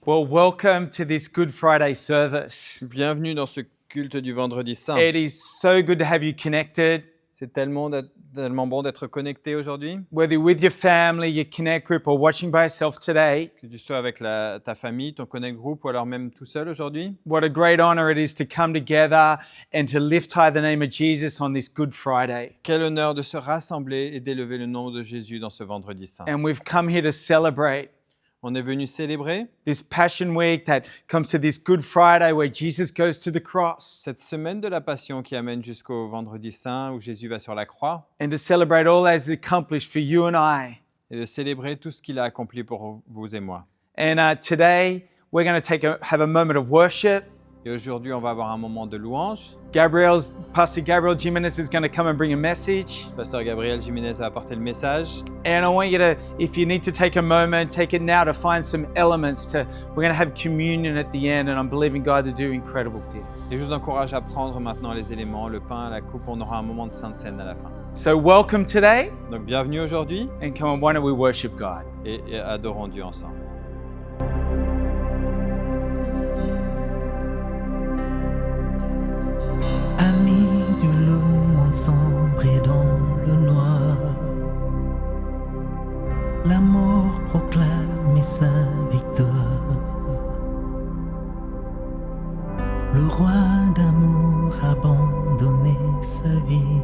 Well, welcome to this Good Friday service. Bienvenue dans ce culte du Vendredi Saint. It is so good to have you connected. C'est tellement bon d'être connecté aujourd'hui, Whether you're with your family, your connect group, or watching by yourself today, que tu sois avec ta famille, ton connect group ou alors même tout seul aujourd'hui. what a great honor it is to come together and to lift high the name of Jesus on this Good Friday. Quel honneur de se rassembler et d'élever le nom de Jésus dans ce Vendredi Saint. And we've come here to celebrate On est venu célébrer this Passion Week that comes to this Good Friday where Jesus goes to the cross, cette semaine de la Passion qui amène jusqu'au Vendredi Saint où Jésus va sur la croix and to celebrate all that is accomplished for you and I. et de célébrer tout ce qu'il a accompli pour vous et moi. And today we're going to have a moment of worship. Et aujourd'hui, on va avoir un moment de louange. Pastor Gabriel Jimenez is going to come and bring a message. Pasteur Gabriel Jiménez va apporter le message. And I want you to, if you need to take a moment, take it now to find some elements we're going to have communion at the end, and I'm believing God to do incredible things. Et je vous encourage à prendre maintenant les éléments, le pain, la coupe. On aura un moment de Sainte Seine à la fin. So welcome today, Donc bienvenue aujourd'hui and come on, why don't we worship God? et adorons Dieu ensemble. Amis du monde sombre et dans le noir, la mort proclame sa victoire. Le roi d'amour a abandonné sa vie,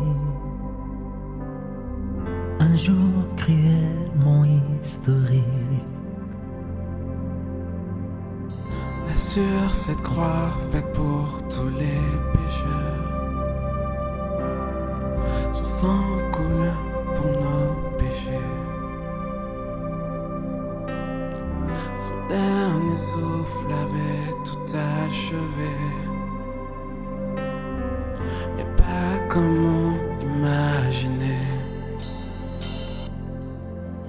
un jour cruellement historique. Là sur cette croix faite pour tous les pécheurs, son sang coule pour nos péchés. Son dernier souffle avait tout achevé, mais pas comme on imaginait.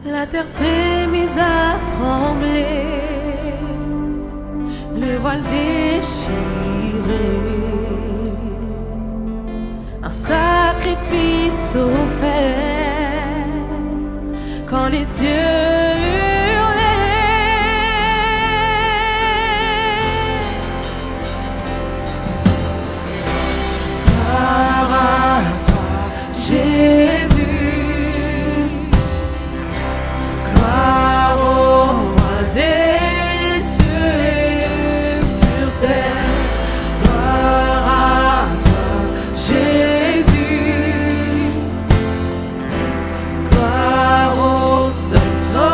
La terre s'est mise à trembler, le voile déchiré, un sacrifice offert quand les cieux hurlaient. Gloire à toi, Jésus. Gloire au roi des cieux et sur terre. Gloire à toi, Jésus. Gloire au seul Sauveur.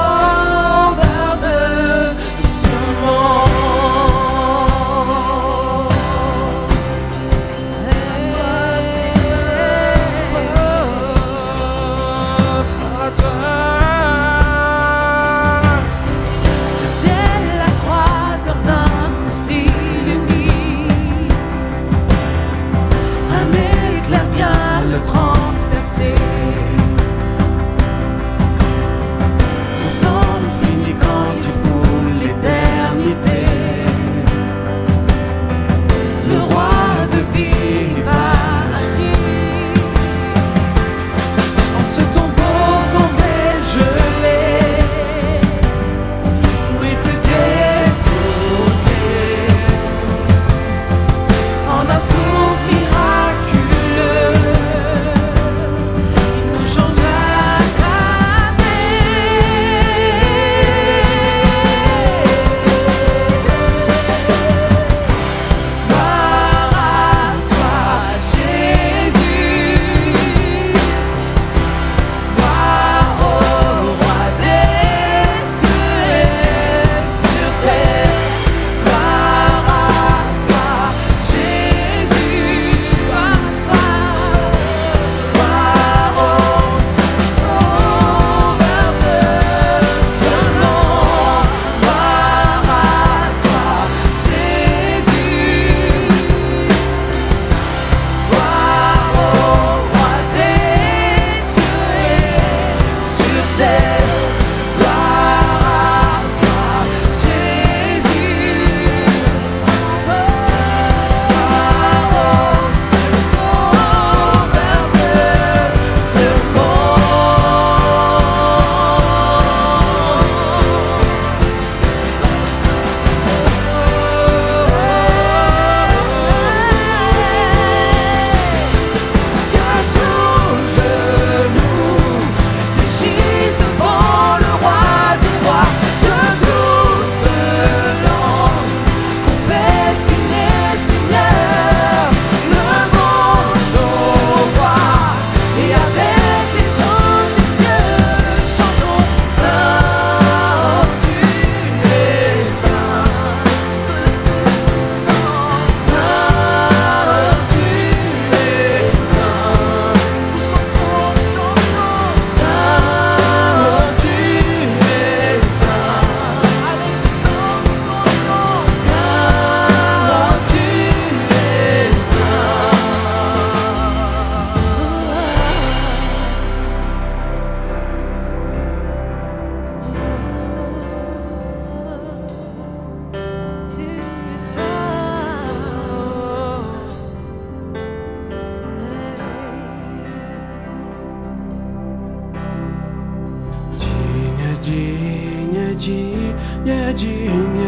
digne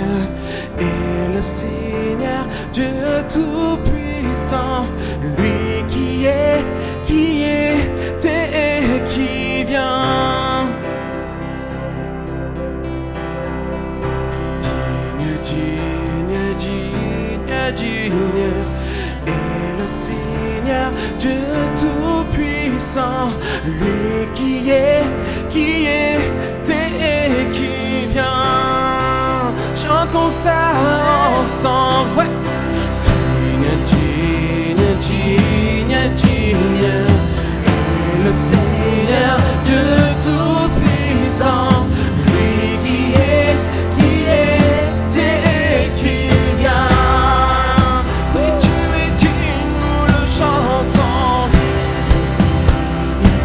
est le Seigneur Dieu Tout-Puissant, lui qui était et qui vient. Digne est le Seigneur Dieu Tout-Puissant, lui qui était et qui vient. Chantons ça ensemble. Ouais. Digne est le Seigneur Dieu Tout-Puissant, lui qui était et qui vient. Oui, tu es digne, nous le chantons.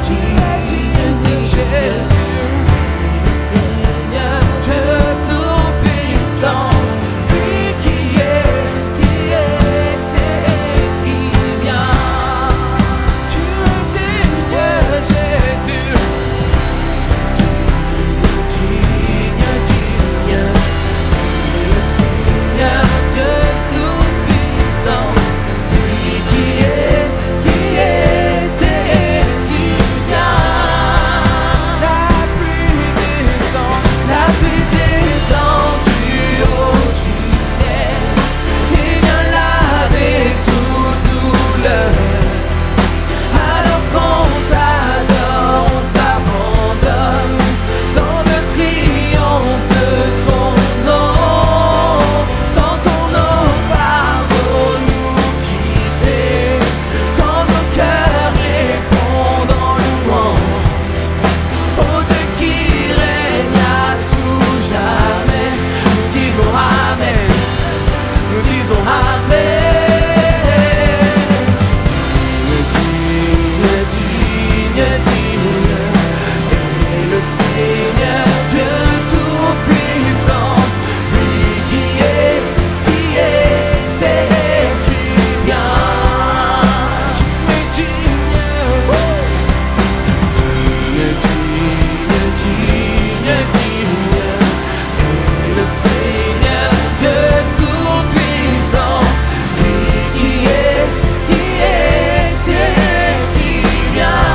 Tu es digne, Jésus, le Seigneur Dieu Tout-Puissant, lui qui était et qui vient. Tu es digne, Jésus, digne, le Seigneur Dieu Tout-Puissant, lui qui était et qui vient. La pluie descend du haut du ciel et vient laver toute douleur. Alors qu'on t'adore, on s'abandonne dans le triomphe de ton nom. Sans ton nom, pardon, nous quitter, quand nos cœurs répondent en louange. Oh Dieu qui règne à tout jamais, nous disons Amen, nous disons Amen. Digne est le Seigneur Dieu Tout-Puissant, lui qui était et qui vient. Tu es digne est le Seigneur Dieu Tout-Puissant, lui qui était et qui vient.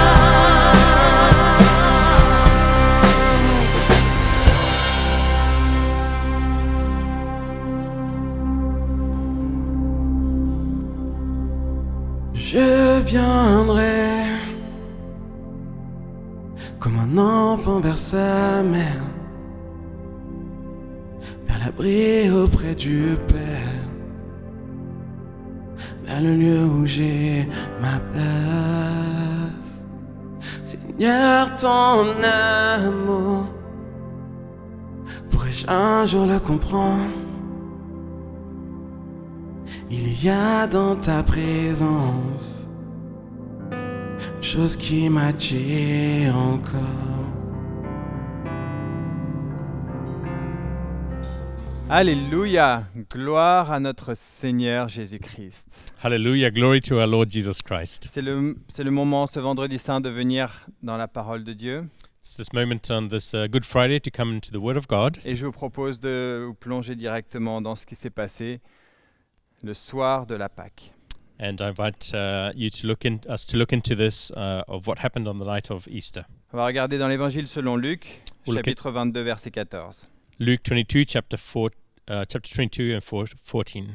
Je viendrai comme un enfant vers sa mère, vers l'abri auprès du Père, vers le lieu où j'ai ma place. Seigneur, ton amour, pourrais-je un jour le comprendre? Il y a dans ta présence une chose qui m'attire encore. Alléluia, gloire à notre Seigneur Jésus-Christ. Hallelujah, glory to our Lord Jesus Christ. C'est le moment ce vendredi saint de venir dans la parole de Dieu. It's this moment on this Good Friday to come into the Word of God. Et je vous propose de vous plonger directement dans ce qui s'est passé le soir de la Pâque. And I invite us to look into this of what happened on the night of Easter. On va regarder dans l'Évangile selon Luc, We'll look chapitre 22, verset 14. Luke 22, chapter 22 and 14.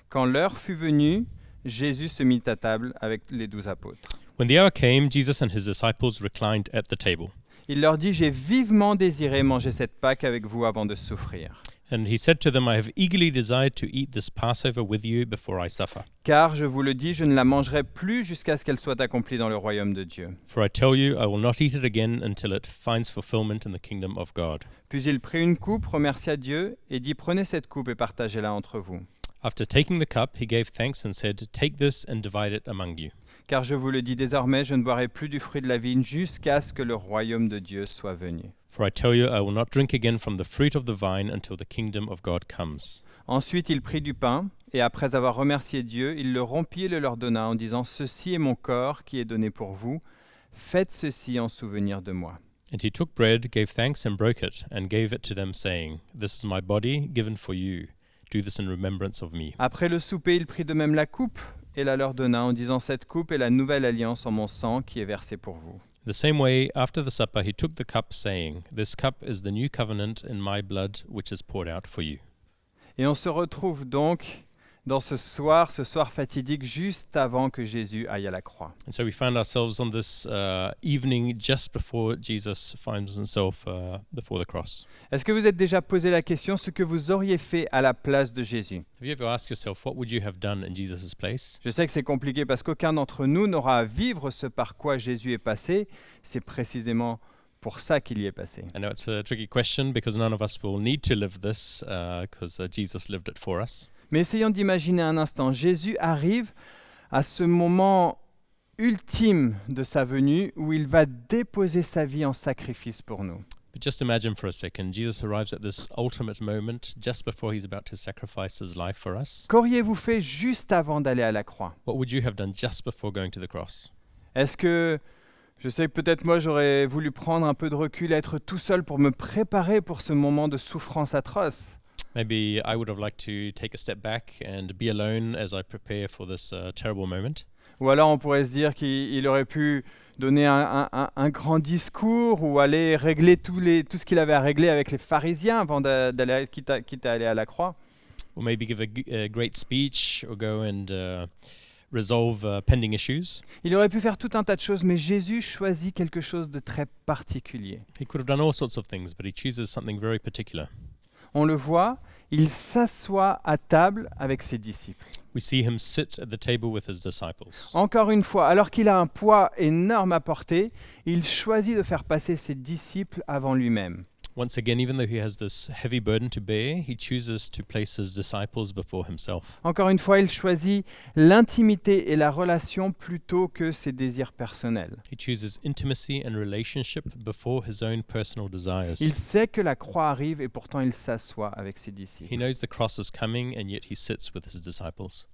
Quand l'heure fut venue, Jésus se mit à table avec les 12 apôtres. When the hour came, Jesus and his disciples reclined at the table. Il leur dit « J'ai vivement désiré manger cette Pâque avec vous avant de souffrir. And he said to them, I have eagerly desired to eat this Passover with you before I suffer. Car, je vous le dis, je ne la mangerai plus jusqu'à ce qu'elle soit accomplie dans le royaume de Dieu. For I tell you, I will not eat it again until it finds fulfillment in the kingdom of God. » Puis il prit une coupe, remercia Dieu et dit « Prenez cette coupe et partagez-la entre vous. After taking the cup, he gave thanks and said, Take this and divide it among you. Car je vous le dis désormais, je ne boirai plus du fruit de la vigne jusqu'à ce que le royaume de Dieu soit venu. » For I tell you, I will not drink again from the fruit of the vine until the kingdom of God comes. Ensuite, il prit du pain, et après avoir remercié Dieu, il le rompit et le leur donna en disant « Ceci est mon corps qui est donné pour vous. Faites ceci en souvenir de moi. » And he took bread, gave thanks, and broke it, and gave it to them, saying, This is my body, given for you. Do this in remembrance of me. Après le souper, il prit de même la coupe et la leur donna en disant, cette coupe est la nouvelle alliance en mon sang qui est versé pour vous. The same way, after the supper, he took the cup, saying, This cup is the new covenant in my blood, which is poured out for you. Et on se retrouve donc dans ce soir fatidique, juste avant que Jésus aille à la croix. And so we find ourselves on this evening just before Jesus finds himself before the cross. Est-ce que vous êtes déjà posé la question ce que vous auriez fait à la place de Jésus? Have you ever asked yourself, what would you have done in Jesus' place? Je sais que c'est compliqué parce qu'aucun d'entre nous n'aura à vivre ce par quoi Jésus est passé. C'est précisément pour ça qu'il y est passé. I know it's a tricky question because none of us will need to live this because Jesus lived it for us. Mais essayons d'imaginer un instant. Jésus arrive à ce moment ultime de sa venue où il va déposer sa vie en sacrifice pour nous. But just imagine for a second, Jesus arrives at this ultimate moment just before he's about to sacrifice his life for us. Qu'auriez-vous fait juste avant d'aller à la croix? What would you have done just before going to the cross? Est-ce que, je sais que peut-être moi j'aurais voulu prendre un peu de recul, être tout seul pour me préparer pour ce moment de souffrance atroce? Maybe I would have liked to take a step back and be alone as I prepare for this terrible moment. Ou alors on pourrait se dire qu'il aurait pu donner un grand discours ou aller régler tout ce qu'il avait à régler avec les pharisiens avant d'aller, quitte à aller à la croix. Or maybe give a great speech or go and resolve pending issues. Il aurait pu faire tout un tas de choses, mais Jésus choisit quelque chose de très particulier. He could have done all sorts of things, but he chooses something very particular. On le voit, il s'assoit à table avec ses disciples. We see him sit at the table with his disciples. Encore une fois, alors qu'il a un poids énorme à porter, il choisit de faire passer ses disciples avant lui-même. Once again, even though he has this heavy burden to bear, he chooses to place his disciples before himself. Encore une fois, il choisit l'intimité et la relation plutôt que ses désirs personnels. He chooses intimacy and relationship before his own personal desires. Il sait que la croix arrive et pourtant il s'assoit avec ses disciples. He knows the cross is coming, and yet he sits with his disciples.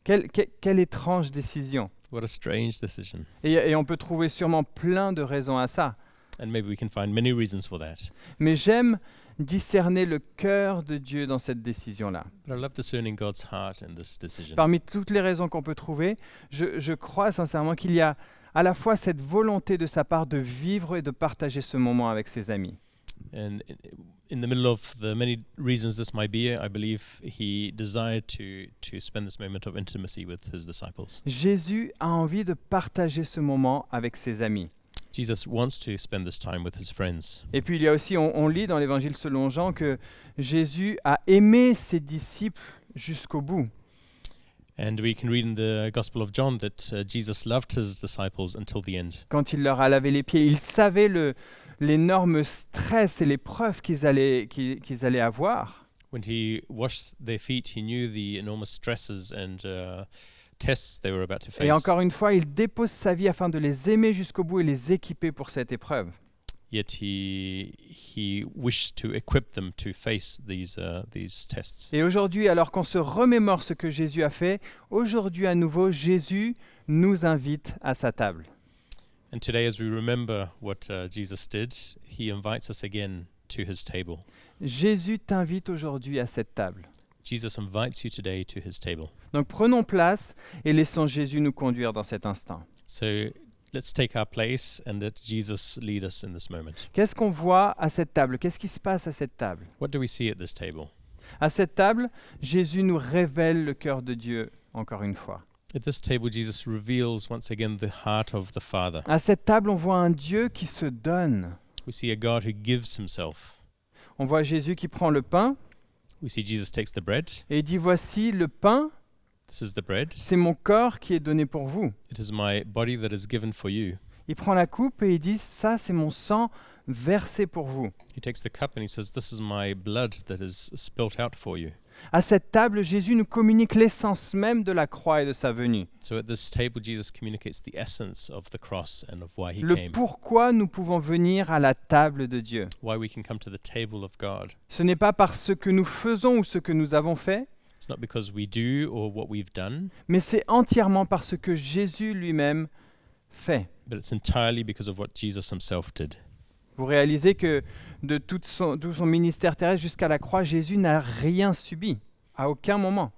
Quelle étrange décision. What a strange decision. Et on peut trouver sûrement plein de raisons à ça. And maybe we can find many reasons for that. Mais j'aime discerner le cœur de Dieu dans cette décision-là. But I love discerning God's heart in this decision. Parmi toutes les raisons qu'on peut trouver, je crois sincèrement qu'il y a à la fois cette volonté de sa part de vivre et de partager ce moment avec ses amis. And in the middle of the many reasons this might be, I believe he desired to spend this moment of intimacy with his disciples. Jésus a envie de partager ce moment avec ses amis. Jesus wants to spend this time with his friends. Et puis il y a aussi, on lit dans l'Évangile selon Jean que Jésus a aimé ses disciples jusqu'au bout. And we can read in the Gospel of John that Jesus loved his disciples until the end. Quand il leur a lavé les pieds, il savait l'énorme stress et l'épreuve qu'ils allaient avoir. When he washed their feet, he knew the enormous stresses and tests they were about to face. Et encore une fois, il dépose sa vie afin de les aimer jusqu'au bout et les équiper pour cette épreuve. Yet he wished to equip them to face these tests. Et aujourd'hui, alors qu'on se remémore ce que Jésus a fait, aujourd'hui à nouveau, Jésus nous invite à sa table. And today, as we remember what Jesus did, he invites us again to his table. Jésus t'invite aujourd'hui à cette table. Jesus invites you today to his table. Donc prenons place et laissons Jésus nous conduire dans cet instant. So let's take our place and let Jesus lead us in this moment. Qu'est-ce qu'on voit à cette table? Qu'est-ce qui se passe à cette table? What do we see at this table? À cette table, Jésus nous révèle le cœur de Dieu, encore une fois. At this table, Jesus reveals once again the heart of the Father. À cette table, on voit un Dieu qui se donne. We see a God who gives himself. On voit Jésus qui prend le pain We see Jesus takes the bread. et il dit, voici le pain, This is the bread. c'est mon corps qui est donné pour vous. It is my body that is given for you. Il prend la coupe et il dit, ça c'est mon sang versé pour vous. He takes the cup and he says, This is my blood that is spilt out for you. À cette table, Jésus nous communique l'essence même de la croix et de sa venue. So at this table, Jesus communicates the essence of the cross and of why he Le came, pourquoi nous pouvons venir à la table de Dieu. why we can come to the table of God. Ce n'est pas par ce que nous faisons ou ce que nous avons fait, It's not because we do or what we've done, mais c'est entièrement par ce que Jésus lui-même fait. but it's entirely because of what Jesus himself did. Vous réalisez que de tout son ministère terrestre jusqu'à la croix, Jésus n'a rien subi, à aucun moment.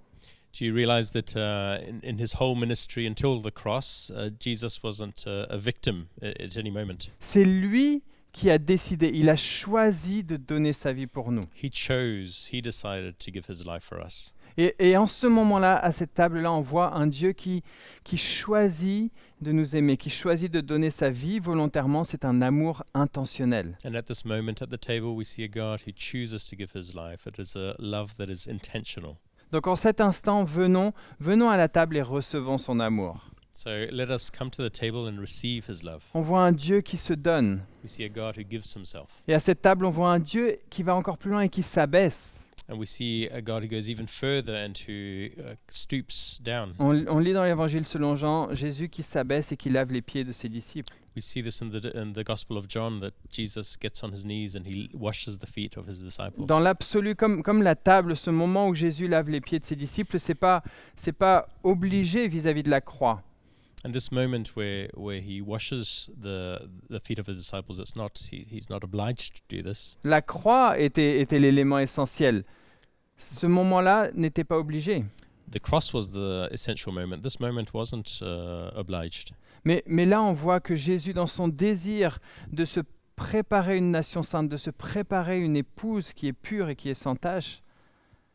Do you realize that in his whole ministry until the cross, Jesus wasn't a victim at any moment? C'est lui qui a décidé, il a choisi de donner sa vie pour nous. He decided to give his life for us. Et en ce moment-là, à cette table-là, on voit un Dieu qui choisit de nous aimer, qui choisit de donner sa vie volontairement. C'est un amour intentionnel. And at this moment at the table, we see a God who chooses to give his life. It is a love that is intentional. Donc en cet instant, venons à la table et recevons son amour. So let us come to the table and receive his love. On voit un Dieu qui se donne. We see a God who gives himself. Et à cette table, on voit un Dieu qui va encore plus loin et qui s'abaisse. And we see a God who goes even further and who stoops down. On lit dans l'Évangile selon Jean, Jésus qui s'abaisse et qui lave les pieds de ses disciples. We see this in the Gospel of John, that Jesus gets on his knees and he washes the feet of his disciples. Dans l'absolu, comme la table, ce moment où Jésus lave les pieds de ses disciples, c'est pas obligé vis-à-vis de la croix. And this moment where he washes the feet of his disciples, he's not obliged to do this. La croix était l'élément essentiel. Ce moment-là n'était pas obligé. The cross was the essential moment. This moment wasn't obliged. Mais là, on voit que Jésus, dans son désir de se préparer une nation sainte, de se préparer une épouse qui est pure et qui est sans tache,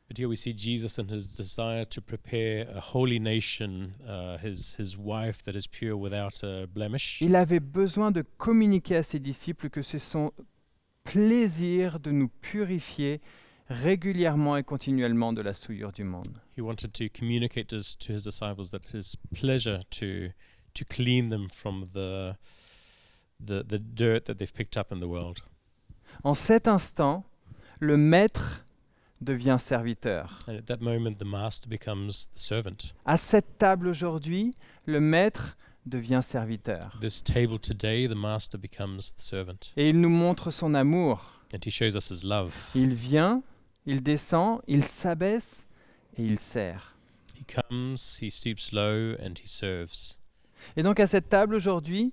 But here we see Jesus and his desire to prepare a holy nation, his wife that is pure without a blemish. il avait besoin de communiquer à ses disciples que c'est son plaisir de nous purifier régulièrement et continuellement de la souillure du monde. He wanted to communicate this to his disciples, that his pleasure to clean them from the dirt that they've picked up in the world. En cet instant, le maître devient serviteur. And at that moment, the master becomes the servant. À cette table aujourd'hui, le maître devient serviteur. This table today, the master becomes the servant. Et il nous montre son amour. And he shows us his love. Il vient, il descend, il s'abaisse et il sert. He comes, he stoops low, and he serves. Et donc à cette table aujourd'hui,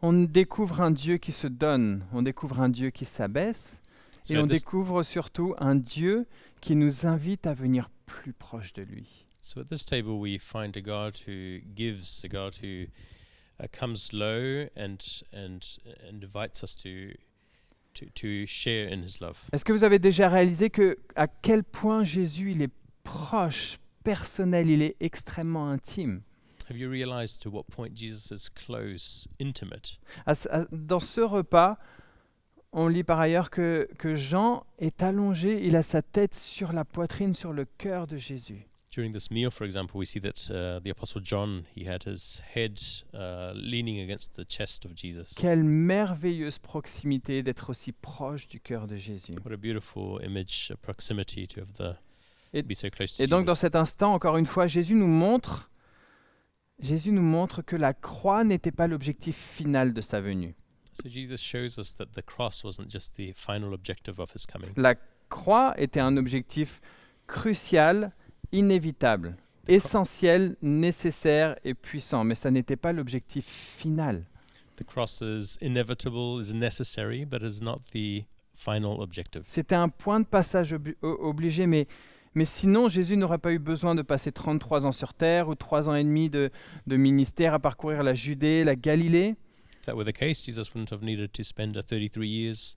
on découvre un Dieu qui se donne, on découvre un Dieu qui s'abaisse, So et on at this, découvre surtout un Dieu qui nous invite à venir plus proche de lui. so at this table, we find a God who gives, a God who comes low and invites us to share in his love. Est-ce que vous avez déjà réalisé à quel point Jésus il est proche, personnel, il est extrêmement intime? Have you realized to what point Jesus is close, intimate? Dans ce repas, on lit par ailleurs que Jean est allongé, il a sa tête sur la poitrine, sur le cœur de Jésus. During this meal, for example, we see that the Apostle John, he had his head leaning against the chest of Jesus. Quelle merveilleuse proximité d'être aussi proche du cœur de Jésus. What a beautiful image, a proximity to have Et- be so close to Et donc dans Jesus. cet instant, encore une fois, Jésus nous montre que la croix n'était pas l'objectif final de sa venue. So Jesus shows us that the cross wasn't just the final objective of his coming. La croix était un objectif crucial, inévitable, essentiel, nécessaire et puissant, mais ça n'était pas l'objectif final. The cross is inevitable, is necessary, but is not the final objective. C'était un point de passage obligé, mais sinon Jésus n'aurait pas eu besoin de passer 33 ans sur terre ou 3 ans et demi de ministère à parcourir la Judée, la Galilée. If that were the case, Jesus wouldn't have needed to spend 33 years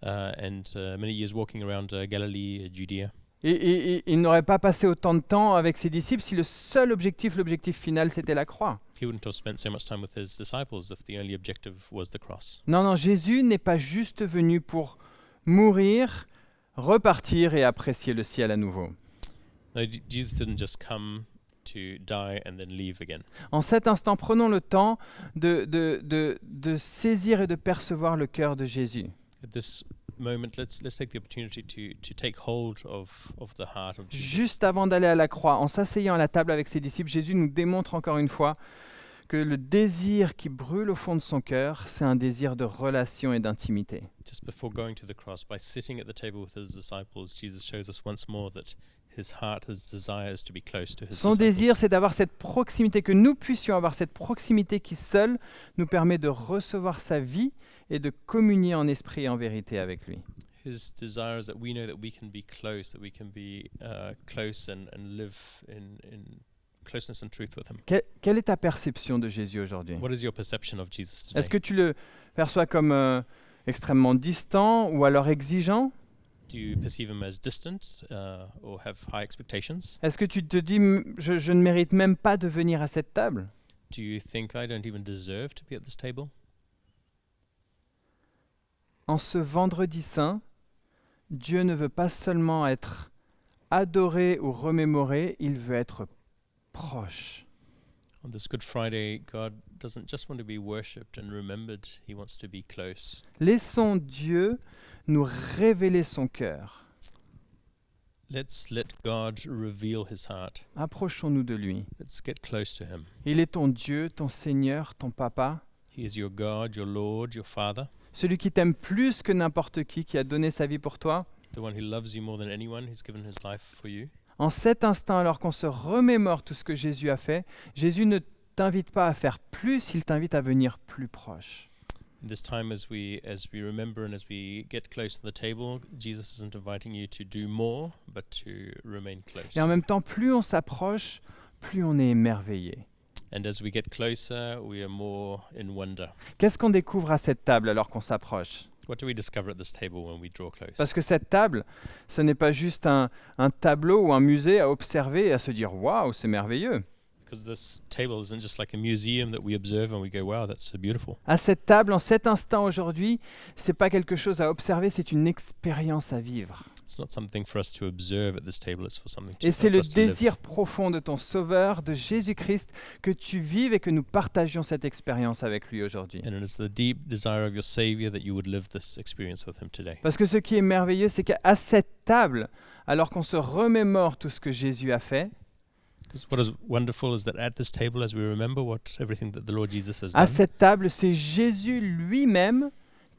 and many years walking around Galilee, Judea. Et il n'aurait pas passé autant de temps avec ses disciples si l'objectif final, c'était la croix. He wouldn't have spent so much time with his disciples if the only objective was the cross. Non, Jésus n'est pas juste venu pour mourir, repartir et apprécier le ciel à nouveau. No, Jesus didn't just come to die and then leave again. En cet instant, prenons le temps de saisir et de percevoir le cœur de Jésus. At this moment, let's take the opportunity to take hold of the heart of Jesus. Juste avant d'aller à la croix, en s'asseyant à la table avec ses disciples, Jésus nous démontre encore une fois que le désir qui brûle au fond de son cœur, c'est un désir de relation et d'intimité. Just before going to the cross, by sitting at the table with his disciples, Jesus shows us once more that his heart, his desire is to be close to his Son disciples. désir, c'est d'avoir cette proximité, que nous puissions avoir cette proximité qui seule nous permet de recevoir sa vie et de communier en esprit et en vérité avec lui. His desire is that we know that we can be close, that we can be close and live in closeness and truth with him. Quelle est ta perception de Jésus aujourd'hui? What is your perception of Jesus today? Est-ce que tu le perçois comme extrêmement distant ou alors exigeant? Do you perceive him as distant or have high expectations? Est-ce que tu te dis je ne mérite même pas de venir à cette table? Do you think I don't even deserve to be at this table? En ce vendredi saint, Dieu ne veut pas seulement être adoré ou remémoré, il veut être proche. On this Good Friday, God doesn't just want to be worshipped and remembered, he wants to be close. Laissons Dieu nous révéler son cœur. Let's let God reveal his heart. Approchons-nous de lui. Let's get close to him. Il est ton Dieu, ton Seigneur, ton Papa, He is your God, your Lord, your Father, celui qui t'aime plus que n'importe qui a donné sa vie pour toi. the one who loves you more than anyone, who's given his life for you. En cet instant, alors qu'on se remémore tout ce que Jésus a fait, Jésus ne t'invite pas à faire plus, il t'invite à venir plus proche. In this time, as we remember and as we get close to the table, Jesus isn't inviting you to do more, but to remain close. Et en même temps, plus on s'approche, plus on est émerveillé. And as we get closer, we are more in wonder. Qu'est-ce qu'on découvre à cette table alors qu'on s'approche? What do we discover at this table when we draw close? Parce que cette table, ce n'est pas juste un tableau ou un musée à observer et à se dire « Waouh, c'est merveilleux ». Because this table isn't just like a museum that we observe and we go, wow, that's so beautiful. À cette table, en cet instant aujourd'hui, c'est pas quelque chose à observer, c'est une expérience à vivre. It's not something for us to observe at this table, it's for something to, Et c'est for le us to live. désir profond de ton Sauveur, de Jésus-Christ, que tu vives et que nous partagions cette expérience avec lui aujourd'hui. And it is the deep desire of your Savior that you would live this experience with him today. Parce que ce qui est merveilleux, c'est qu'à cette table, alors qu'on se remémore tout ce que Jésus a fait, Because what is wonderful is that at this table, as we remember everything that the Lord Jesus has à done, cette table, c'est Jésus lui-même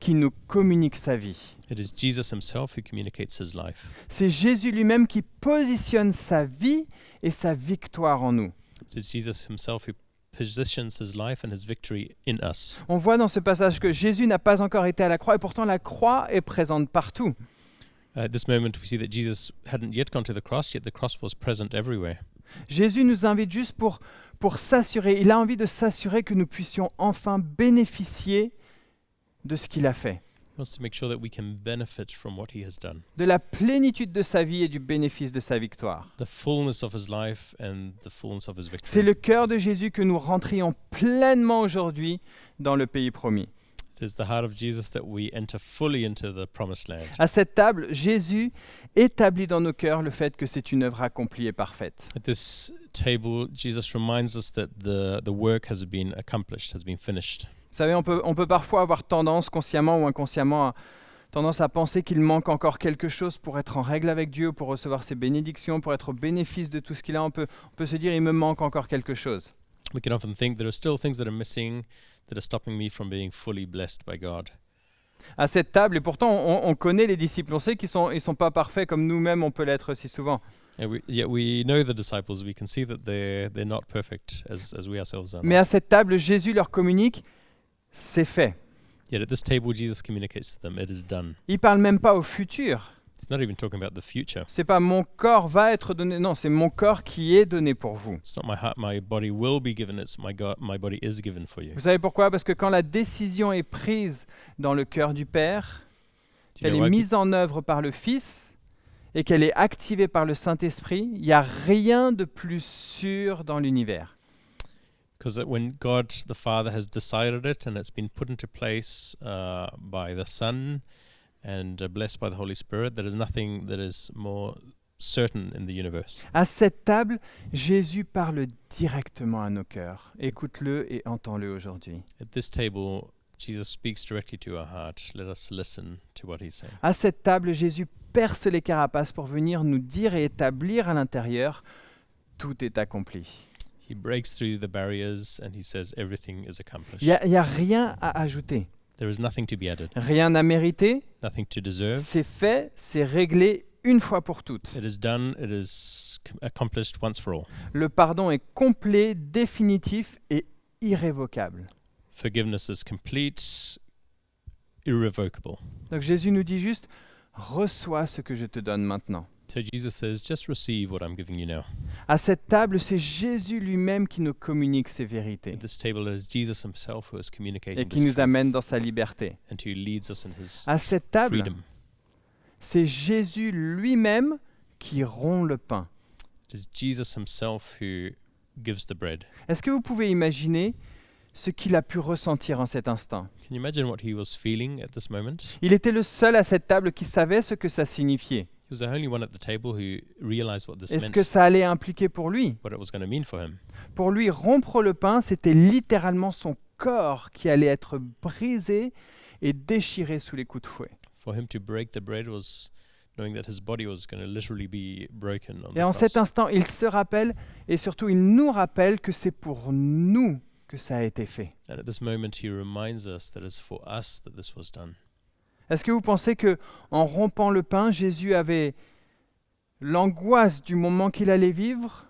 qui nous communique sa vie. it is Jesus himself who communicates his life. C'est Jésus lui-même qui positionne sa vie et sa victoire en nous. It is Jesus himself who positions his life and his victory in us. On voit dans ce passage que Jésus n'a pas encore été à la croix et pourtant la croix est présente partout. At this moment, we see that Jesus hadn't yet gone to the cross, yet the cross was present everywhere. Jésus nous invite juste pour s'assurer, il a envie de s'assurer que nous puissions enfin bénéficier de ce qu'il a fait, He wants to make sure that we can benefit from what he has done. de la plénitude de sa vie et du bénéfice de sa victoire. The fullness of his life and the fullness of his C'est victory. le cœur de Jésus que nous rentrions pleinement aujourd'hui dans le pays promis. It is the heart of Jesus that we enter fully into the promised land. À cette table, Jésus établit dans nos cœurs le fait que c'est une œuvre accomplie et parfaite. At this table, Jesus reminds us that the work has been accomplished, has been finished. Vous savez, on peut parfois avoir tendance, consciemment ou inconsciemment, tendance à penser qu'il manque encore quelque chose pour être en règle avec Dieu, pour recevoir ses bénédictions, pour être au bénéfice de tout ce qu'il a. On peut se dire, il me manque encore quelque chose. We can often think there are still things that are missing that are stopping me from being fully blessed by God. À cette table, et pourtant on connaît les disciples, on sait qu'ils sont pas parfaits comme nous-mêmes on peut l'être si souvent. And yet we know the disciples. We can see that they're not perfect as we ourselves are. Mais not. à cette table, Jésus leur communique, c'est fait. Yet at this table, Jesus communicates to them, it is done. Il parle même pas au futur. It's not even talking about the future. C'est pas mon corps va être donné, non, c'est mon corps qui est donné pour vous. It's not my heart, my body will be given. It's my body is given for you. Vous savez pourquoi? Parce que quand la décision est prise dans le cœur du Père, Do you qu'elle know est why? mise en œuvre par le Fils et qu'elle est activée par le Saint-Esprit, il n'y a rien de plus sûr dans l'univers. Because when God the Father has decided it and it's been put into place by the Son and blessed by the Holy Spirit, there is nothing that is more certain in the universe. À cette table, Jésus parle directement à nos cœurs. Écoute-le et entends-le aujourd'hui. At this table, Jesus speaks directly to our heart. Let us listen to what he's saying. À cette table, Jésus perce les carapaces pour venir nous dire et établir à l'intérieur, tout est accompli. He breaks through the barriers and he says everything is accomplished. Il y a rien à ajouter, There is nothing to be added, rien à mériter. nothing to deserve. C'est fait, c'est réglé une fois pour toutes. It is done, it is accomplished once for all. Le pardon est complet, définitif et irrévocable. Forgiveness is complete, irrevocable. Donc Jésus nous dit juste, reçois ce que je te donne maintenant. So Jesus says, just receive what I'm giving you now. À cette table, c'est Jésus lui-même qui nous communique ces vérités At this table is Jesus himself who is et communicating qui this nous truth amène dans sa liberté. and who leads us in his À cette table, freedom. c'est Jésus lui-même qui rompt le pain. It is Jesus himself who gives the bread. Est-ce que vous pouvez imaginer ce qu'il a pu ressentir en cet instant? Can you imagine what he was feeling at this moment? Il était le seul à cette table qui savait ce que ça signifiait. He was the only one at the table who realized what this Est-ce meant, que ça allait impliquer pour lui? what it was going to mean for him. Pour lui, rompre le pain, c'était littéralement son corps qui allait être brisé et déchiré sous les coups de fouet. For him to break the bread was knowing that his body was going to literally be broken on Et the en cet cross. instant, il se rappelle et surtout il nous rappelle que c'est pour nous que ça a été fait. And at this moment, he reminds us that it's for us that this was done. Est-ce que vous pensez que en rompant le pain, Jésus avait l'angoisse du moment qu'il allait vivre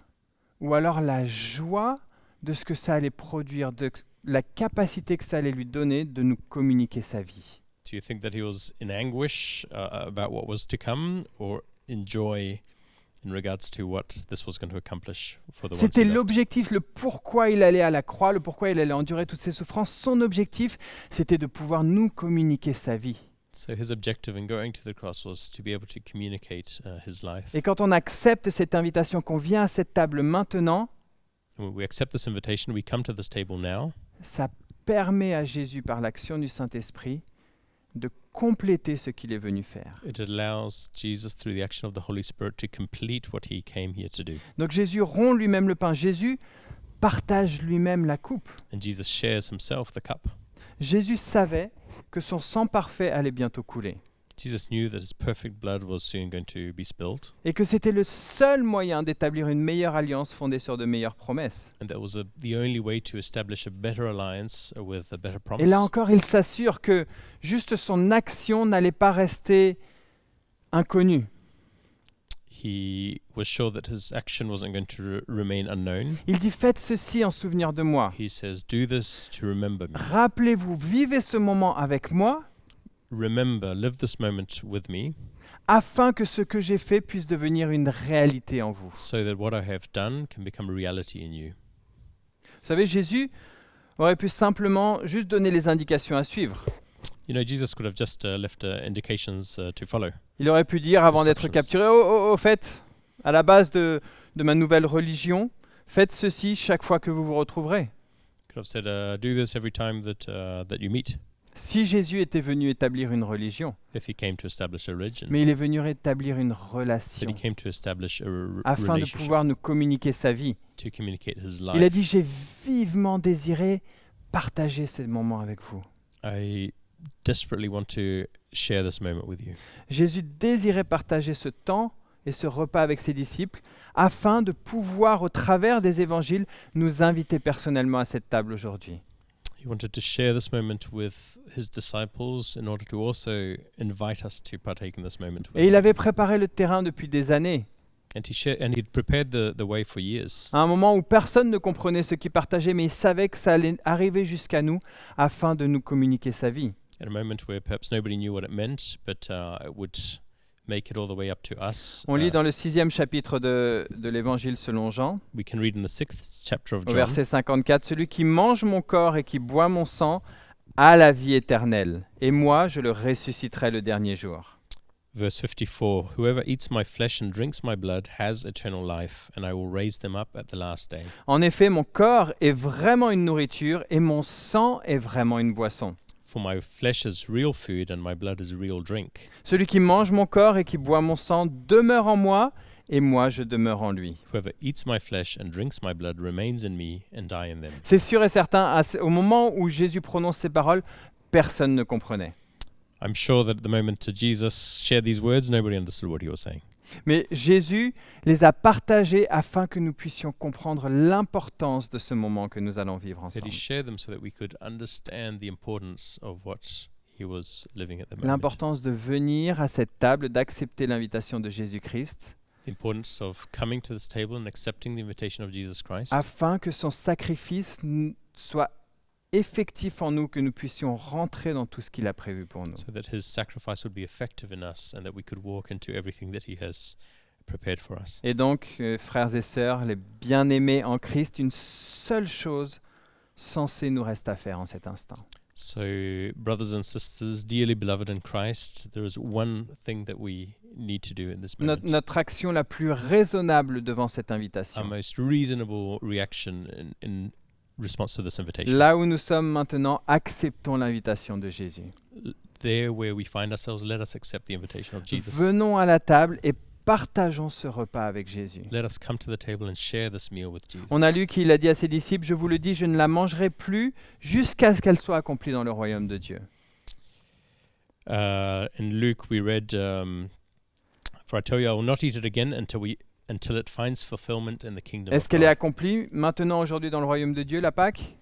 ou alors la joie de ce que ça allait produire, de la capacité que ça allait lui donner de nous communiquer sa vie? Do you think that he was in anguish about what was to come, or in joy in regards to what this was going to accomplish for the ones C'était he loved? l'objectif, le pourquoi il allait à la croix, le pourquoi il allait endurer toutes ces souffrances. Son objectif, c'était de pouvoir nous communiquer sa vie. So his objective in going to the cross was to be able to communicate his life. Et quand on accepte cette invitation, qu'on vient à cette table maintenant, And when we accept this invitation, we come to this table now. ça permet à Jésus, par l'action du Saint-Esprit, de compléter ce qu'il est venu faire. It allows Jesus, through the action of the Holy Spirit, to complete what he came here to do. Donc Jésus rompt lui-même le pain. Jésus partage lui-même la coupe. And Jesus shares himself the cup. Jésus savait que son sang parfait allait bientôt couler Jesus knew that his perfect blood was soon going to be spilled, et que c'était le seul moyen d'établir une meilleure alliance fondée sur de meilleures promesses. and that was the only way to establish a better alliance with a better promise. Et là encore, il s'assure que juste son action n'allait pas rester inconnue. He was sure that his action wasn't going to remain unknown. Il dit « Faites ceci en souvenir de moi. He says, do this to remember me. Rappelez-vous, vivez ce moment avec moi, Remember, live this moment with me, afin que ce que j'ai fait puisse devenir une réalité en vous. » so that what I have done can become a reality in you. Vous savez, Jésus aurait pu simplement juste donner les indications à suivre. You know, Jesus could have just left indications to follow. Il aurait pu dire avant d'être Instructions. capturé, au fait, à la base de ma nouvelle religion, faites ceci chaque fois que vous vous retrouverez. Could have said, do this every time that you meet. Si Jésus était venu établir une religion, If he came to establish a religion, mais il est venu établir une but relation he came to establish a afin de relationship, pouvoir nous communiquer sa vie. to communicate his Il a life. dit, j'ai vivement désiré partager ces moments avec vous. I desperately want to share this moment with you. Jésus désirait partager ce temps et ce repas avec ses disciples afin de pouvoir, au travers des évangiles, nous inviter personnellement à cette table aujourd'hui. He wanted to share this moment with his disciples in order to also invite us to partake in this moment with Et il him. avait préparé le terrain depuis des années, And he'd prepared the way for years. à un moment où personne ne comprenait ce qu'il partageait, mais il savait que ça allait arriver jusqu'à nous afin de nous communiquer sa vie. At a moment where perhaps nobody knew what it meant, but it would make it all the way up to us. On lit dans le 6e chapitre de l'Évangile selon Jean, We can read in the 6th chapter of au John, verset 54, « Celui qui mange mon corps et qui boit mon sang a la vie éternelle, et moi je le ressusciterai le dernier jour. » verse 54. Whoever eats my flesh and drinks my blood has eternal life, and I will raise them up at the last day. En effet, mon corps est vraiment une nourriture et mon sang est vraiment une boisson. For my flesh is real food, and my blood is real drink. Celui qui mange mon corps et qui boit mon sang demeure en moi, et moi je demeure en lui. Whoever eats my flesh and drinks my blood remains in me, and I in them. C'est sûr et certain, au moment où Jésus prononce ces paroles, personne ne comprenait. I'm sure that at the moment Jesus shared these words, nobody understood what he was saying. Mais Jésus les a partagés afin que nous puissions comprendre l'importance de ce moment que nous allons vivre That ensemble. he shared them so that we could understand the importance of what he was living at the moment. L'importance de venir à cette table, d'accepter l'invitation de Jésus-Christ, The importance of coming to this table and accepting the invitation of Jesus Christ, afin que son sacrifice soit effectif en nous, que nous puissions rentrer dans tout ce qu'il a prévu pour nous. so that his sacrifice would be effective in us and that we could walk into everything that he has prepared for us. Et donc, frères et sœurs, les bien-aimés en Christ, une seule chose censée nous reste à faire en cet instant. So, brothers and sisters, dearly beloved in Christ, there is one thing that we need to do in this moment. Notre action la plus raisonnable devant cette Our invitation. most reasonable reaction in response to this invitation. Là où nous sommes maintenant, acceptons l'invitation de Jésus. There where we find ourselves, let us accept the invitation of Jesus. Venons à la table et partageons ce repas avec Jésus. Let us come to the table and share this meal with Jesus. On a lu qu'il a dit à ses disciples, je vous le dis, je ne la mangerai plus jusqu'à ce qu'elle soit accomplie dans le royaume de Dieu. In Luke, we read, "For I tell you, I will not eat it again until it finds fulfillment in the kingdom Est-ce of qu'elle est God." accomplie maintenant, aujourd'hui, dans le royaume de Dieu, la Pâque?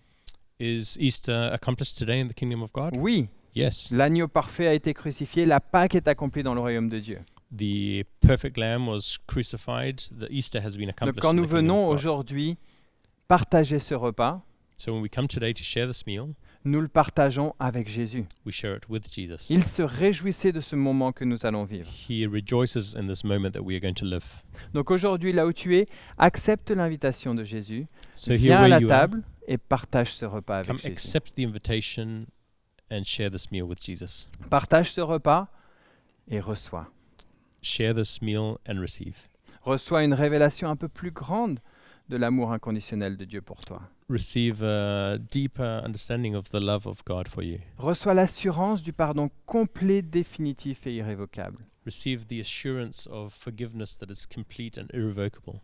Is Easter accomplished today in the kingdom of God? Oui, Yes. l'agneau parfait a été crucifié, la Pâque est accomplie dans le royaume de Dieu. The perfect lamb was crucified. The Easter has been Donc accomplished. quand in nous the kingdom venons of God. aujourd'hui partager ce repas, So when we come today to share this meal, nous le partageons avec Jésus. we share it with Jesus. Il se réjouissait de ce moment que nous allons vivre. He rejoices in this moment that we are going to live. Donc aujourd'hui, là où tu es, accepte l'invitation de Jésus, So here viens à where la you are, table et partage ce repas come avec Jésus. accept the invitation and share this meal with Jesus. Partage ce repas et reçois. Share this meal and receive. Reçois une révélation un peu plus grande de l'amour inconditionnel de Dieu pour toi. Receive a deeper understanding of the love of God for you. Reçois l'assurance du pardon complet, définitif et irrévocable. Receive the assurance of forgiveness that is complete and irrevocable.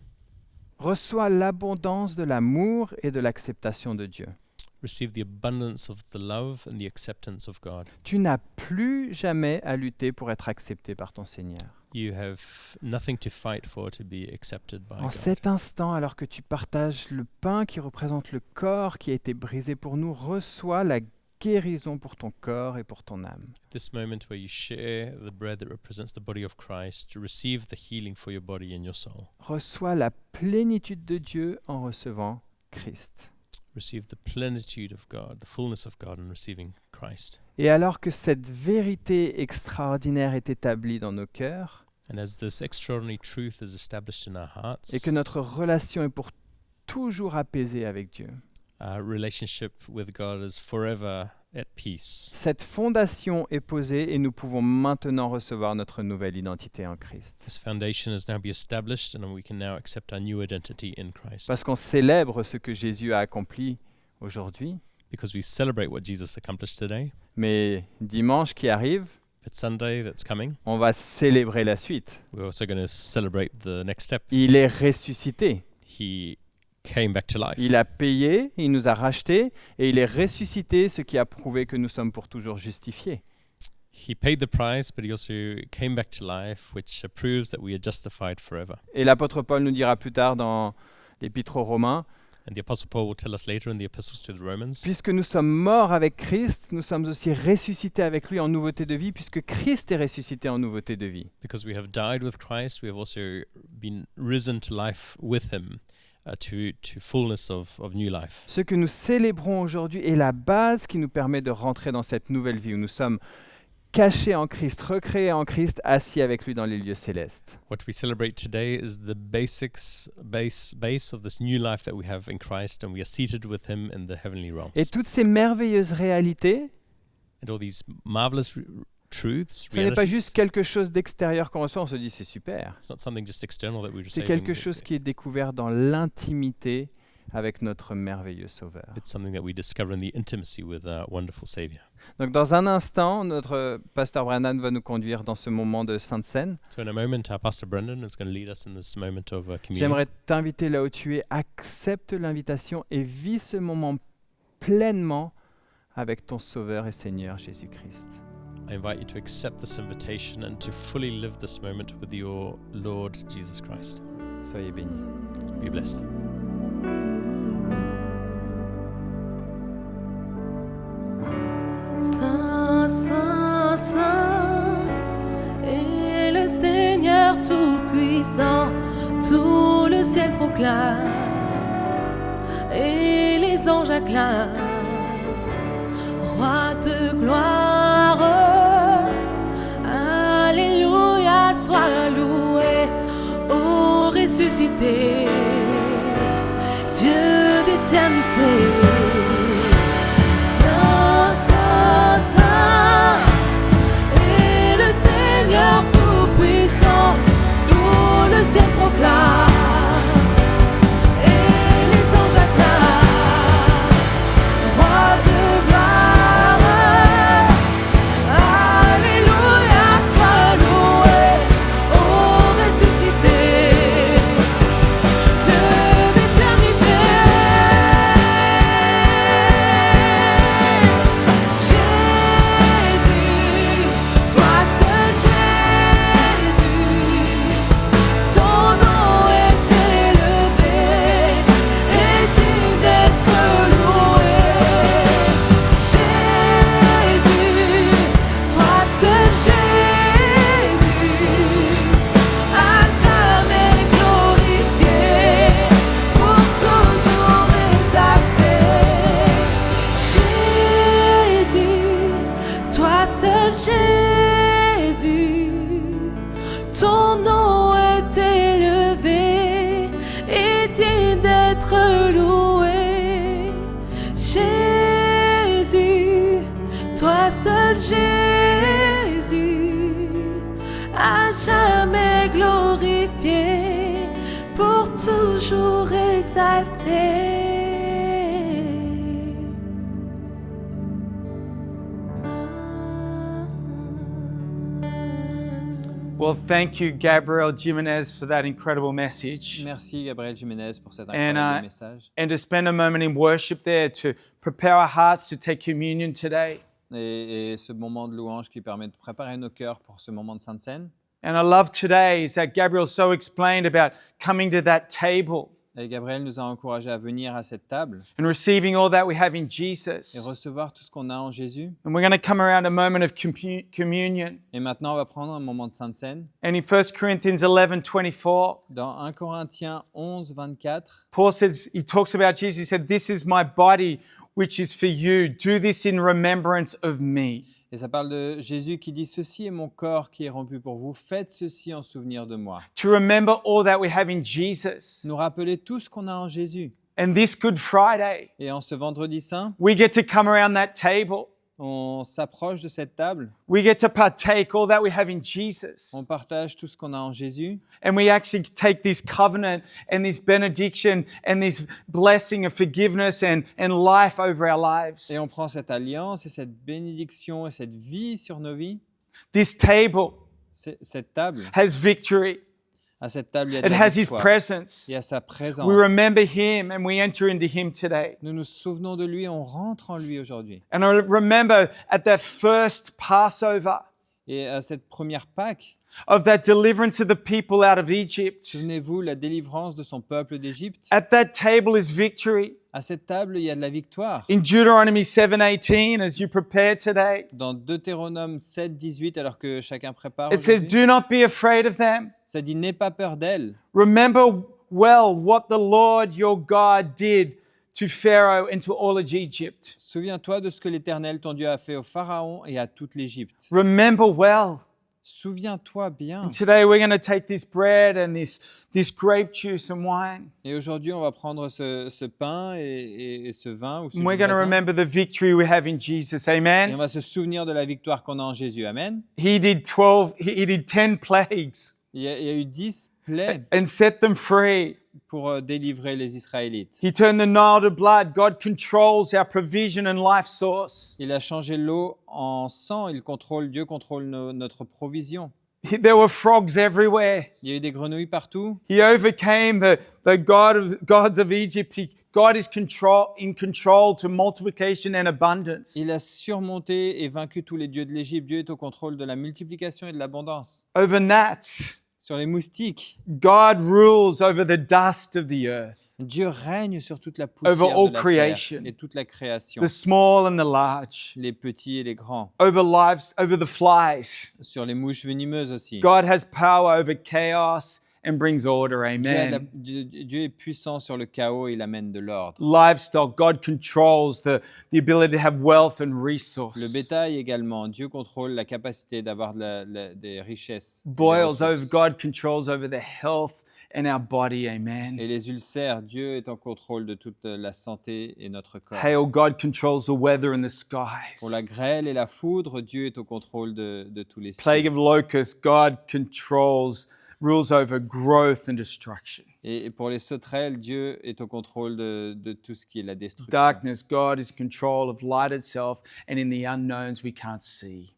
Reçois l'abondance de l'amour et de l'acceptation de Dieu. Receive the abundance of the love and the acceptance of God. Tu n'as plus jamais à lutter pour être accepté par ton Seigneur. You have nothing to fight for to be accepted by En God. cet instant, alors que tu partages le pain qui représente le corps qui a été brisé pour nous, reçois la guérison pour ton corps et pour ton âme. This moment where you share the bread that represents the body of Christ, to receive the healing for your body and your soul. Reçois la plénitude de Dieu en recevant Christ. Receive the plenitude of God, the fullness of God in receiving Christ. Et alors que cette vérité extraordinaire est établie dans nos cœurs And as this extraordinary truth is established in our hearts, et que notre relation est pour toujours apaisée avec Dieu, our relationship with God is forever at peace. cette fondation est posée et nous pouvons maintenant recevoir notre nouvelle identité en Christ. This foundation is now be established and we can now accept our new identity in Christ. Parce qu'on célèbre ce que Jésus a accompli aujourd'hui, Because we celebrate what Jesus accomplished today, mais dimanche qui arrive, but Sunday that's coming, on va célébrer la suite. we're also going to celebrate the next step. Il est ressuscité. He came back to life. Il a payé, il nous a rachetés et il est ressuscité, ce qui a prouvé que nous sommes pour toujours justifiés. He paid the price, but he also came back to life, which proves that we are justified forever. Et l'apôtre Paul nous dira plus tard dans l'Épître aux Romains, And the Apostle Paul will tell us later in the epistles to the Romans, puisque nous sommes morts avec Christ, nous sommes aussi ressuscités avec lui en nouveauté de vie, puisque Christ est ressuscité en nouveauté de vie. because we have died with Christ, we have also been risen to life with him, to fullness of new life. Ce que nous célébrons aujourd'hui est la base qui nous permet de rentrer dans cette nouvelle vie où nous sommes cachés en Christ, recréés en Christ, assis avec lui dans les lieux célestes. What we celebrate today is the base of this new life that we have in Christ, and we are seated with him in the heavenly realms. Et toutes ces merveilleuses réalités, And all these marvelous truths, ce n'est pas realities, juste quelque chose d'extérieur qu'on reçoit, on se dit c'est super. it's not something just external that we C'est receive. quelque chose qui est découvert dans l'intimité avec notre merveilleux Sauveur. It's something that we discover in the intimacy with our wonderful Savior. Donc dans un instant, notre pasteur Brandon va nous conduire dans ce moment de Sainte Seine. So in a moment, our Pastor Brendan is going to lead us in this moment of communion. J'aimerais t'inviter là où tu es, accepte l'invitation et vis ce moment pleinement avec ton Sauveur et Seigneur Jésus-Christ. I invite you to accept this invitation and to fully live this moment with your Lord Jesus Christ. Soyez bénis. Be blessed. Saint, Saint, Saint est le Seigneur Tout-Puissant, tout le ciel proclame et les anges acclament. Roi de gloire, Alléluia, sois loué, ô ressuscité, Dieu d'éternité. Saint, Saint, Saint est le Seigneur Tout-Puissant, tout le ciel proclame et les anges acclament. Roi de gloire, Alléluia, sois loué, ô ressuscité, Dieu d'éternité. Jésus, toi seul Jésus, ton nom est élevé et digne d'être loué. Jésus, toi seul Jésus, à jamais glorifié, pour toujours exalté. Jésus, toi seul Jésus, ton nom est élevé et digne d'être loué. Jésus, toi seul Jésus, à jamais glorifié, pour toujours exalté. Well, thank you, Gabriel Jimenez, for that incredible message. Merci Gabriel Jiménez pour cet And, incroyable message. And to spend a moment in worship there to prepare our hearts to take communion today. Et ce moment de louange qui permet de préparer nos cœurs pour ce moment de Sainte Seine. And I love today is that Gabriel so explained about coming to that table Et Gabriel nous a encouragés à venir à cette table and receiving all that we have in et Jesus. recevoir tout ce qu'on a en Jésus. And we're going to come around a moment of communion. Et maintenant, on va prendre un moment de Sainte Seine. And in 1 Corinthians 11:24, Dans 1 Corinthiens 11, 24, Paul says, he talks about Jesus. He said, "This is my body, which is for you. Do this in remembrance of me." et ça parle de Jésus qui dit « Ceci est mon corps qui est rompu pour vous. Faites ceci en souvenir de moi. To remember all that we have in Jesus. » Nous rappeler tout ce qu'on a en Jésus. And this Good Friday, Et en ce vendredi saint, we get to come around that table. on s'approche de cette table, We get to partake all that we have in Jesus. on partage tout ce qu'on a en Jésus And we actually take this covenant and this benediction and this blessing of forgiveness and life over our lives. et on prend cette alliance et cette bénédiction et cette vie sur nos vies. This table Cette table, has victory. à cette table, il y a de It la has His victoire. presence. Il y a sa présence. We remember Him and we enter into Him today. Nous nous souvenons de lui, on rentre en lui aujourd'hui. And I remember at that first Passover Et à cette première Pâque, of that deliverance of the people out of Egypt. souvenez-vous la délivrance de son peuple d'Égypte. At that table is victory. À cette table, il y a de la victoire. In Deuteronomy 7:18, as you prepare today, Dans Deutéronome 7, 18, alors que chacun prépare, it says, aujourd'hui, "Do not be afraid of them. ça dit « N'aie pas peur d'elle. Remember well what the Lord your God did to Pharaoh and to all of Egypt." Souviens-toi de ce que l'Éternel, ton Dieu, a fait au Pharaon et à toute l'Égypte. Remember well. Souviens-toi bien. And today we're going to take this bread and this grape juice and wine. Et aujourd'hui, on va prendre ce pain et ce vin. Ou ce And we're jus going to raisin, remember the victory we have in Jesus. et on Amen. va se souvenir de la victoire qu'on a en Jésus. Amen. He did 10 plagues Il y a eu 10 plaies and set them free. pour délivrer les Israélites. He turned the Nile to blood. God controls our provision and life source. Il a changé l'eau en sang. Dieu contrôle notre provision. There were frogs everywhere. Il y a eu des grenouilles partout. He overcame the gods of Egypt. He God is in control to multiplication and abundance. Il a surmonté et vaincu tous les dieux de l'Égypte. Dieu est au contrôle de la multiplication et de l'abondance. Over gnats, Sur les moustiques, God rules over the dust of the earth, Dieu règne sur toute la poussière Over all de la creation. terre et toute la création, the small and the large, les petits et les grands, over lives, over the flies. sur les mouches venimeuses aussi. God has power over chaos and brings order. Amen. Dieu est puissant sur le chaos et il amène de l'ordre. Livestock, God controls the ability to have wealth and resource. Le bétail également, Dieu contrôle la capacité d'avoir des richesses. et des Boils ressources. over, God controls over the health and our body. Amen. Et les ulcères, Dieu est en contrôle de toute la santé et notre corps. Hail, God controls the weather and the skies. Pour la grêle et la foudre, Dieu est au contrôle de tous les Plague cieux. of locusts, God rules over growth and destruction. Et pour les sauterelles, Dieu est au contrôle de tout ce qui est la destruction. Darkness, God is in control of light itself and in the unknowns we can't see.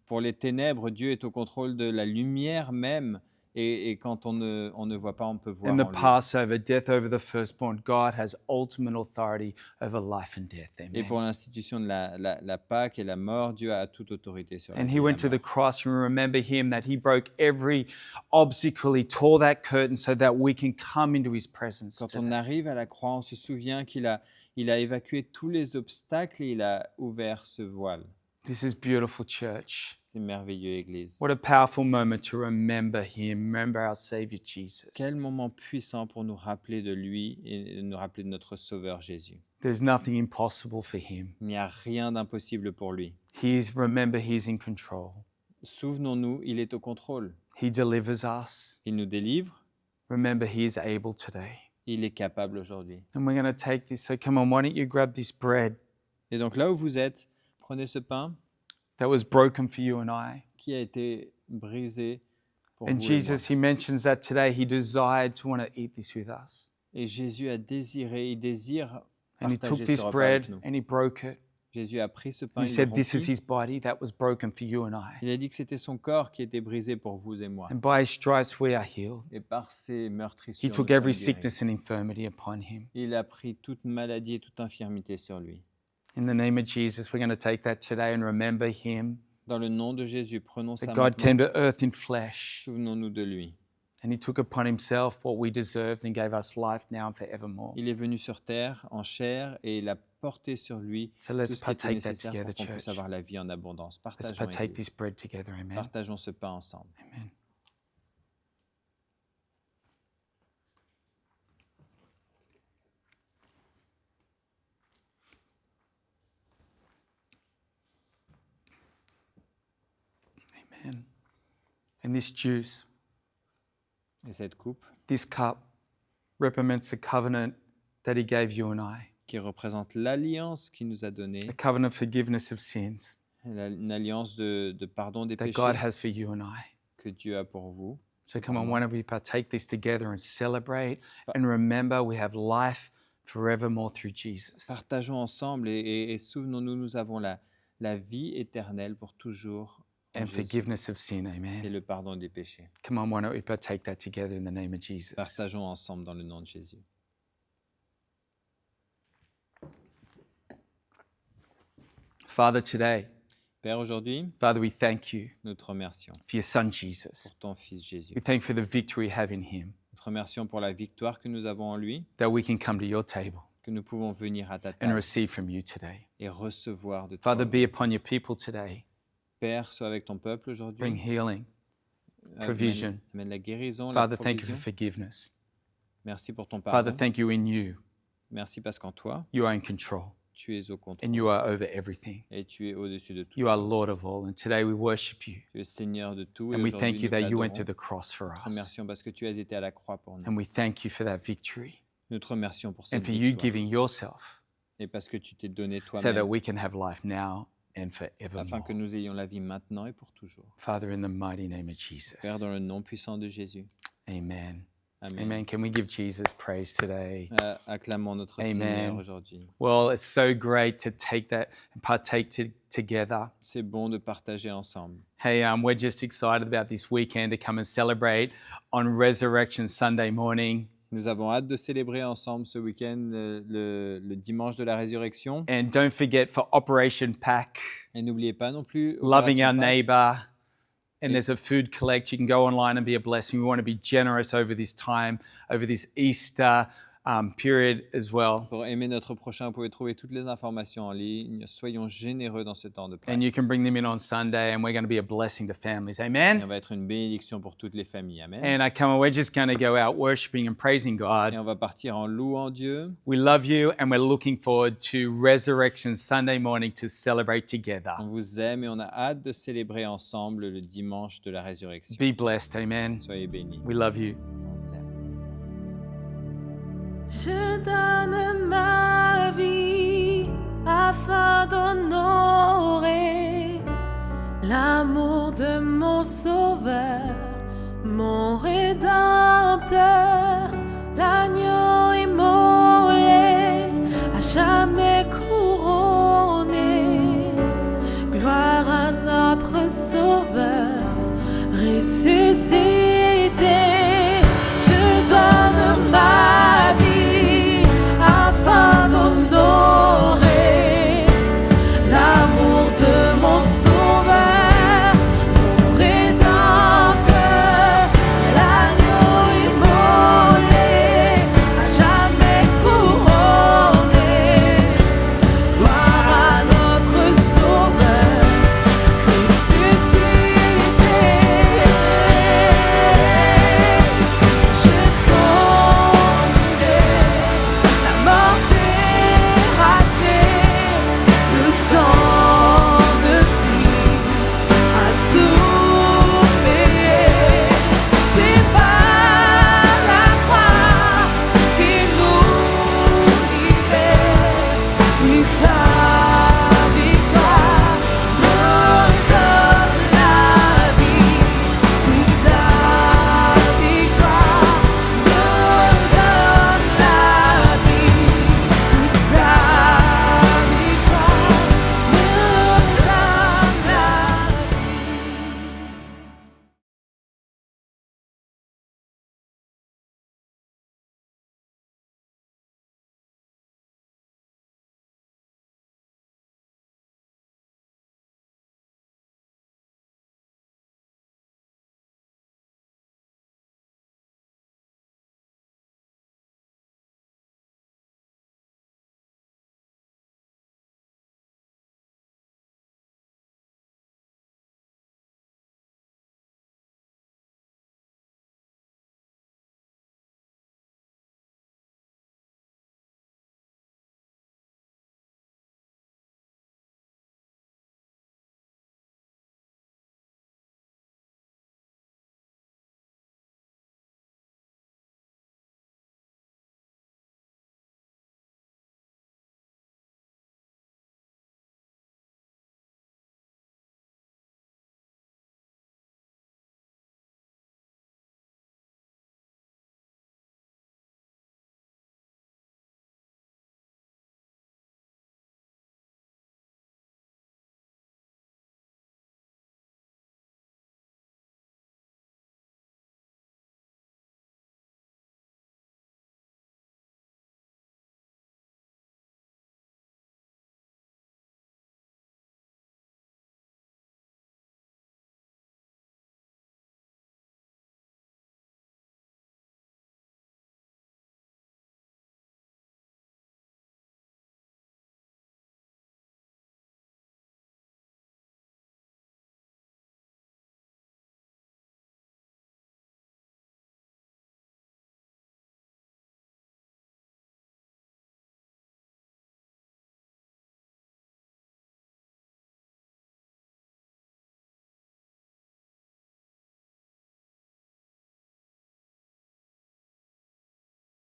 Pour les ténèbres, Dieu est au contrôle de la lumière même. Et quand on ne voit pas, on peut voir In the en lui. Passover, death over the firstborn, God has ultimate authority over life and death. Et Amen. pour l'institution de la Pâque et la mort, Dieu a toute autorité sur la And vie he et la went to the mort. cross, and we remember him that he broke every obstacle. He tore that curtain so that we can come into his presence. Quand on today. arrive à la croix, on se souvient qu'il a évacué tous les obstacles et il a ouvert ce voile. This is beautiful, church. C'est merveilleux, Église. What a powerful moment to remember him, remember our Savior Jesus. Quel moment puissant pour nous rappeler de lui et nous rappeler de notre Sauveur Jésus. There's nothing impossible for him. Il n'y a rien d'impossible pour lui. Remember, he's in control. Souvenons-nous, il est au contrôle. He delivers us. Il nous délivre. Remember, he is able today. Il est capable aujourd'hui. And we're going to take this. So come on, why don't you grab this bread Et donc là où vous êtes, prenez ce pain that was broken for you and I. qui a été brisé pour And vous et moi. Jesus, he mentions that today he desired to want to eat this with us. Et Jésus a désiré, il désire And he took partager this ce repas avec bread nous. and he broke it. Jésus a pris ce pain, And he il said, le this is rompit. his body that was broken for you and I. Il a dit que c'était son corps qui était brisé pour vous et moi. And by his stripes we are healed. Et par ses He meurtrissures, took nous every sommes guéris. sickness and infirmity upon him. Il a pris toute maladie et toute infirmité sur lui. In the name of Jesus, we're going to take that today and remember him, Dans le nom de Jésus, prenons ça that God came maintenant. to earth in flesh. Souvenons-nous de lui. And he took upon himself what we deserved and gave us life now and forevermore. Il est venu sur terre en chair et il a porté sur lui So tout let's ce qui était partake that nécessaire together, pour qu'on puisse church. avoir la vie en abondance. Let's Partageons, partake Église. this bread together. Amen. Partageons ce pain ensemble. Amen. Amen. And this juice, Et cette coupe this cup, represents the covenant that he gave you and I, qui représente l'alliance qu'il nous a donnée, a covenant of forgiveness of sins une alliance de pardon des that péchés God has for you and I. que Dieu a pour vous. So come on, why don't we partake this together and celebrate and remember we have life forevermore through Jesus. Partageons ensemble et souvenons-nous, nous avons la vie éternelle pour toujours en And Jésus forgiveness of sin, et amen. le pardon des péchés. Come on, why don't we partake that together in the name of Jesus. Partageons ensemble dans le nom de Jésus. Father, today, Père, aujourd'hui, Father, we thank you nous te remercions for your son Jesus. pour ton Fils Jésus. We thank you for the victory we have in him, Nous te remercions pour la victoire que nous avons en lui, that we can come to your table que nous pouvons venir à ta and table receive from you today. et recevoir de toi. Father, be upon your people today. Père, sois avec ton peuple aujourd'hui. Bring healing. provision. Amène la guérison, Father, la thank you for provision. forgiveness. Merci pour ton Father, pardon. thank you in you. Merci parce qu'en toi, You are in control tu es au contrôle and you are over everything. et tu es au-dessus de tout. You are Lord of all. And today we worship you. Tu es Seigneur de tout et And we aujourd'hui thank you nous that you went to t'adorons. the cross for Nous te us. remercions parce que tu as été à la croix pour nous. And we thank you for that victory Nous te remercions pour and cette for you victoire giving yourself et parce que tu t'es donné so that toi-même we can have life now and afin forevermore. que nous ayons la vie maintenant et pour toujours. Father, in the mighty name of Jesus. Père, dans le nom puissant de Jésus. Amen. Amen. Amen. Can we give Jesus praise today? Acclamons notre Amen. Seigneur aujourd'hui. Well, it's so great to take that and partake together. C'est bon de partager ensemble. Hey, we're just excited about this weekend to come and celebrate on Resurrection Sunday morning. Nous avons hâte de célébrer ensemble ce week-end le dimanche de la résurrection. And don't forget for Operation Pack, Et n'oubliez pas non plus loving Opération our Pâques. neighbor. And there's a food collect. You can go online and be a blessing. We want to be generous over this time, over this Easter period as well. Pour aimer notre prochain, vous pouvez trouver toutes les informations en ligne. Soyons généreux dans ce temps de Pâques. And you can bring them in on Sunday, and we're going to be a blessing to families. Et on Amen. va être une bénédiction pour toutes les familles. Amen. And we're just going to go out worshiping and praising Et God. on va partir en louant Dieu. We love you, and we're looking forward to Resurrection Sunday morning to celebrate together. On vous aime et on a hâte de célébrer ensemble le dimanche de la résurrection. Be blessed. Amen. Soyez bénis. We love you. On vous aime. Je donne ma vie afin d'honorer l'amour de mon Sauveur, mon Rédempteur, l'agneau